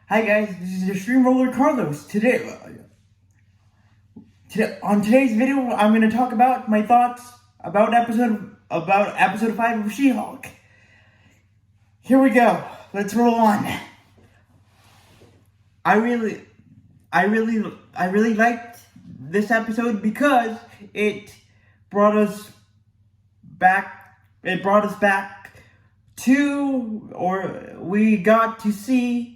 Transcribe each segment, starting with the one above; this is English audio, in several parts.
Hi guys, this is Extreme Roller Carlos. On today's video, I'm going to talk about my thoughts about episode 5 of She-Hulk. Here we go. Let's roll on. I really liked this episode because it brought us back. It brought us back to, or we got to see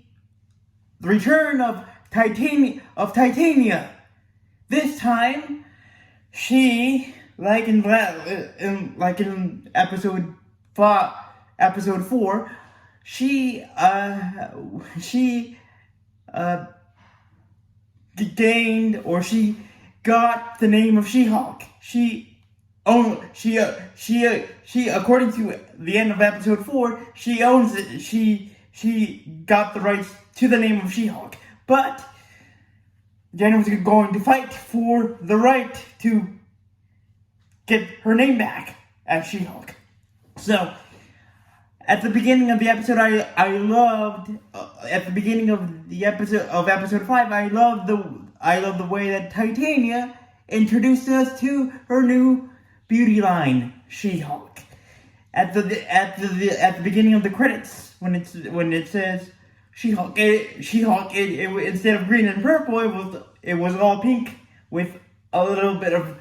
the return of Titania. This time, she, like in episode 4, she gained, or she got the name of She-Hulk. She according to the end of episode 4, she owns it. She got the rights to the name of She-Hulk, but Jen was going to fight for the right to get her name back as She-Hulk. So, at the beginning of the episode, I loved at the beginning of the episode of episode 5, I loved the way that Titania introduced us to her new beauty line, She-Hulk. At the beginning of the credits, when it says She-Hulk, instead of green and purple, it was all pink with a little bit of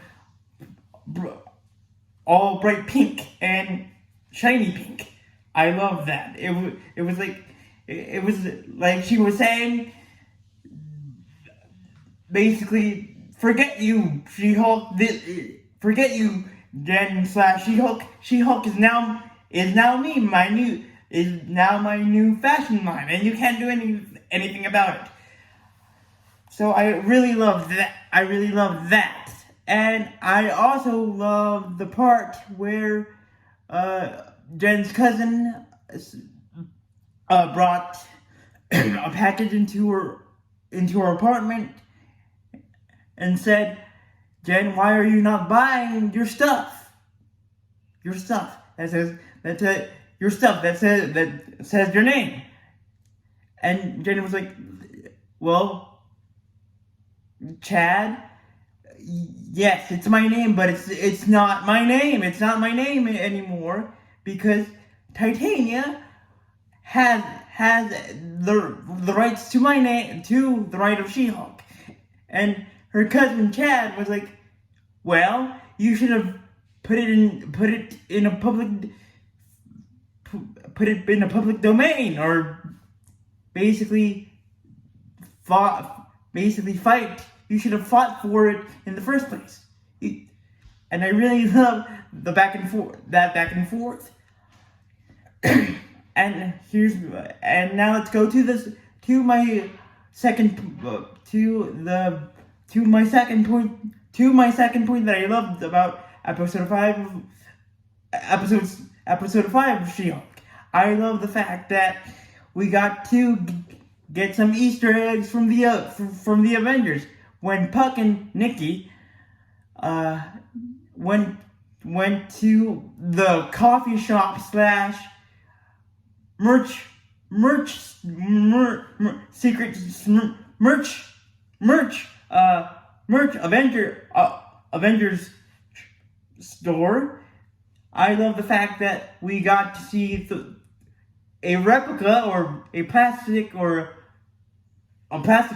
all bright pink and shiny pink. I love that. It was like she was saying, basically, forget you, She-Hulk. Forget you, Jen / She-Hulk. She-Hulk is now me. My new fashion line, and you can't do anything about it. So I really loved that. And I also loved the part where Jen's cousin brought a package into her apartment and said, "Jen, why are you not buying your stuff? Your stuff that says your name." And Jen was like, "Well, Chad, yes, it's my name, but it's not my name. It's not my name anymore because Titania has the rights to my name, to the right of She-Hulk." And her cousin Chad was like, "Well, you should have put it in a public domain, or basically fight. You should have fought for it in the first place." And I really love the back and forth. And now let's go to my second point that I loved about episode 5 of She-Hulk. I love the fact that we got to get some Easter eggs from the Avengers when Puck and Nikki went to the coffee shop / merch Avengers store. I love the fact that we got to see a replica, or a plastic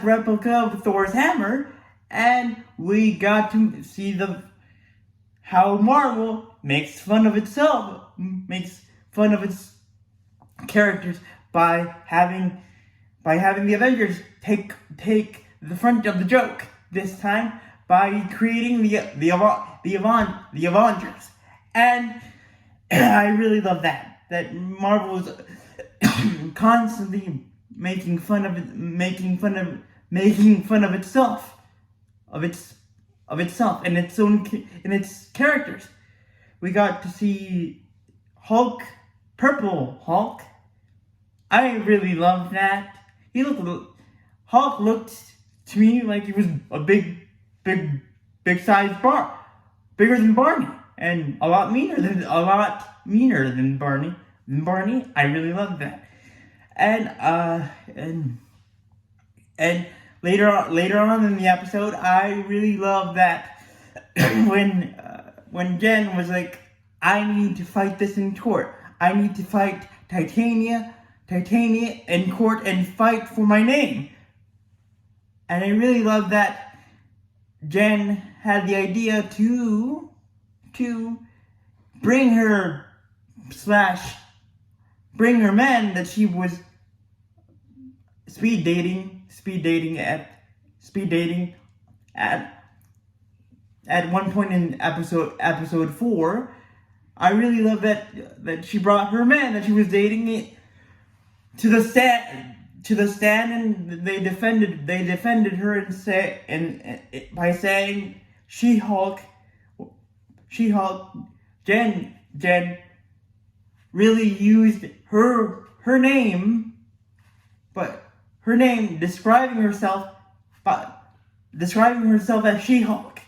replica of Thor's hammer, and we got to see how Marvel makes fun of its characters by having the Avengers take the front of the joke this time by creating the Avengers. And I really love that Marvel is constantly making fun of itself and its characters. We got to see Purple Hulk. I really love that. Hulk looked to me like he was a big sized bigger than Barney, and a lot meaner than Barney. I really love that. And And later on in the episode, I really love that when Jen was like, I need to fight this in court. I need to fight Titania in court and fight for my name. And I really love that Jen had the idea to bring her men that she was speed dating at one point in episode 4. I really love that she brought her man that she was dating it to the stand, and they defended her by saying She-Hulk Jen really used her name, but her name describing herself as She-Hulk,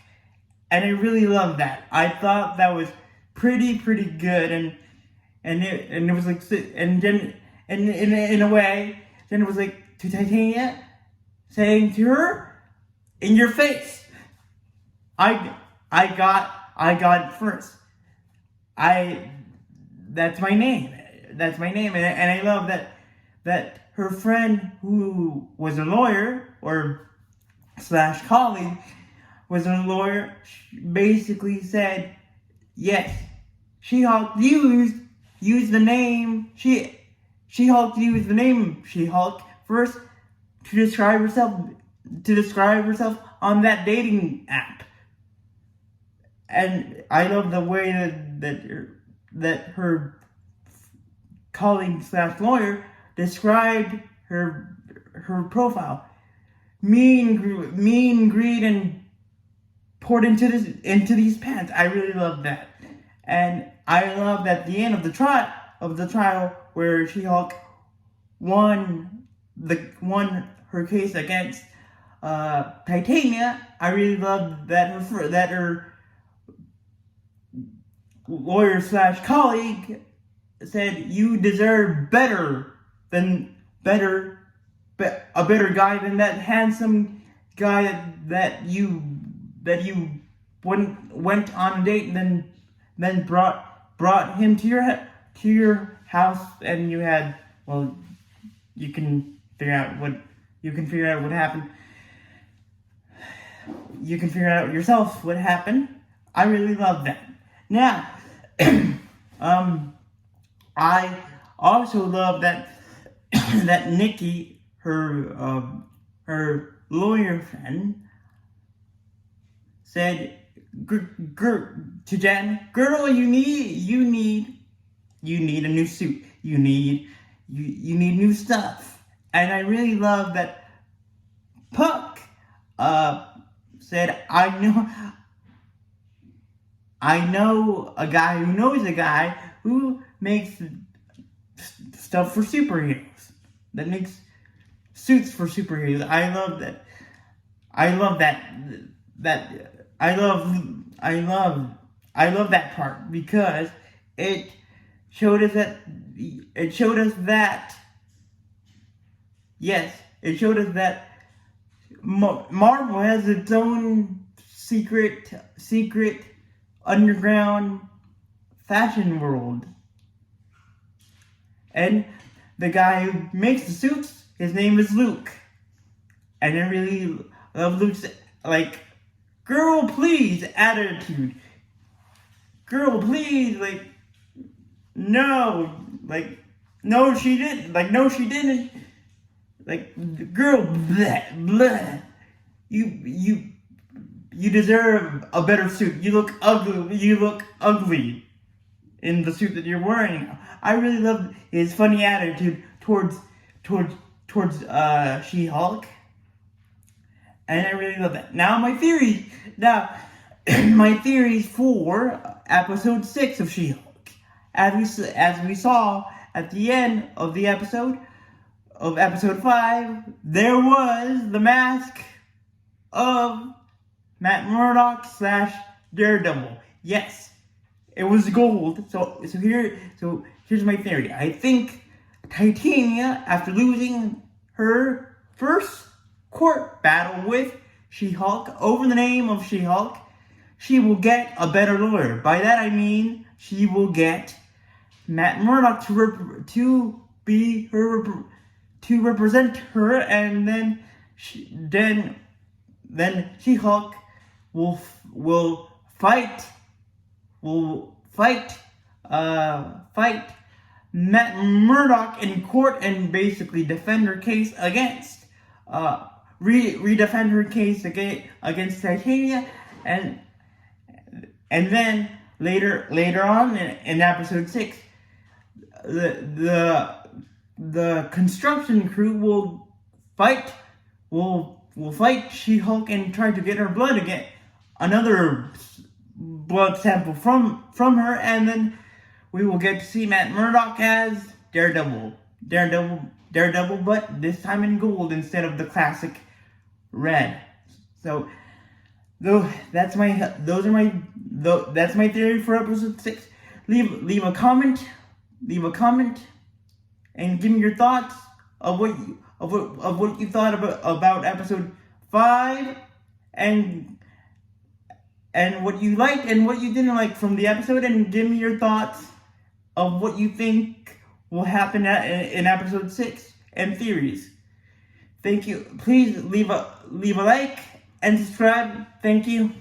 and I really love that. I thought that was pretty good, and it was like, and then in a way, then it was like to Titania saying to her, in your face, I got it first. That's my name, and I love that her friend, who was a lawyer or / colleague, was a lawyer, basically said, yes, She-Hulk used the name She-Hulk used the name She-Hulk first to describe herself on that dating app. And I love the way that her colleague / lawyer described her profile. Mean, greed, and poured into these pants. I really love that. And I love that the end of the trial where She-Hulk won her case against Titania. I really love that her lawyer / colleague said, you deserve a better guy than that handsome guy that you went on a date and then brought him to your house, and you had, well, you can figure out what happened. You can figure out yourself what happened. I really love that. Now, I also love that that Nikki, her lawyer friend, said to Jen, girl, you need a new suit. You need new stuff. And I really love that Puck said, I know a guy who knows a guy who makes stuff for superheroes. That makes suits for superheroes. I love that. I love that part, because it showed us that Marvel has its own secret underground fashion world. And the guy who makes the suits, his name is Luke. And I really love Luke's, like, girl please attitude. Girl please, like, no, she didn't. Like, girl, blah. You deserve a better suit. You look ugly in the suit that you're wearing now. I really love his funny attitude towards She-Hulk. And I really love that. Now my theories for episode 6 of She-Hulk. As we saw at the end of the episode of episode 5, there was the mask of Matt Murdock / Daredevil. Yes, it was gold. So here's my theory. I think Titania, after losing her first court battle with She-Hulk over the name of She-Hulk, she will get a better lawyer. By that I mean she will get Matt Murdock to represent her, and then She-Hulk will fight Matt Murdock in court and basically defend her case against redefend her case against Titania, and then later on in episode 6, the construction crew will fight She-Hulk and try to get her blood again, another blood sample from her, and then we will get to see Matt Murdock as Daredevil, but this time in gold instead of the classic red. So, that's my theory for episode 6. Leave a comment, and give me your thoughts of what you thought about episode 5, and what you liked and what you didn't like from the episode, and give me your thoughts of what you think will happen in episode 6 and theories. Thank you. Please leave a like and subscribe. Thank you.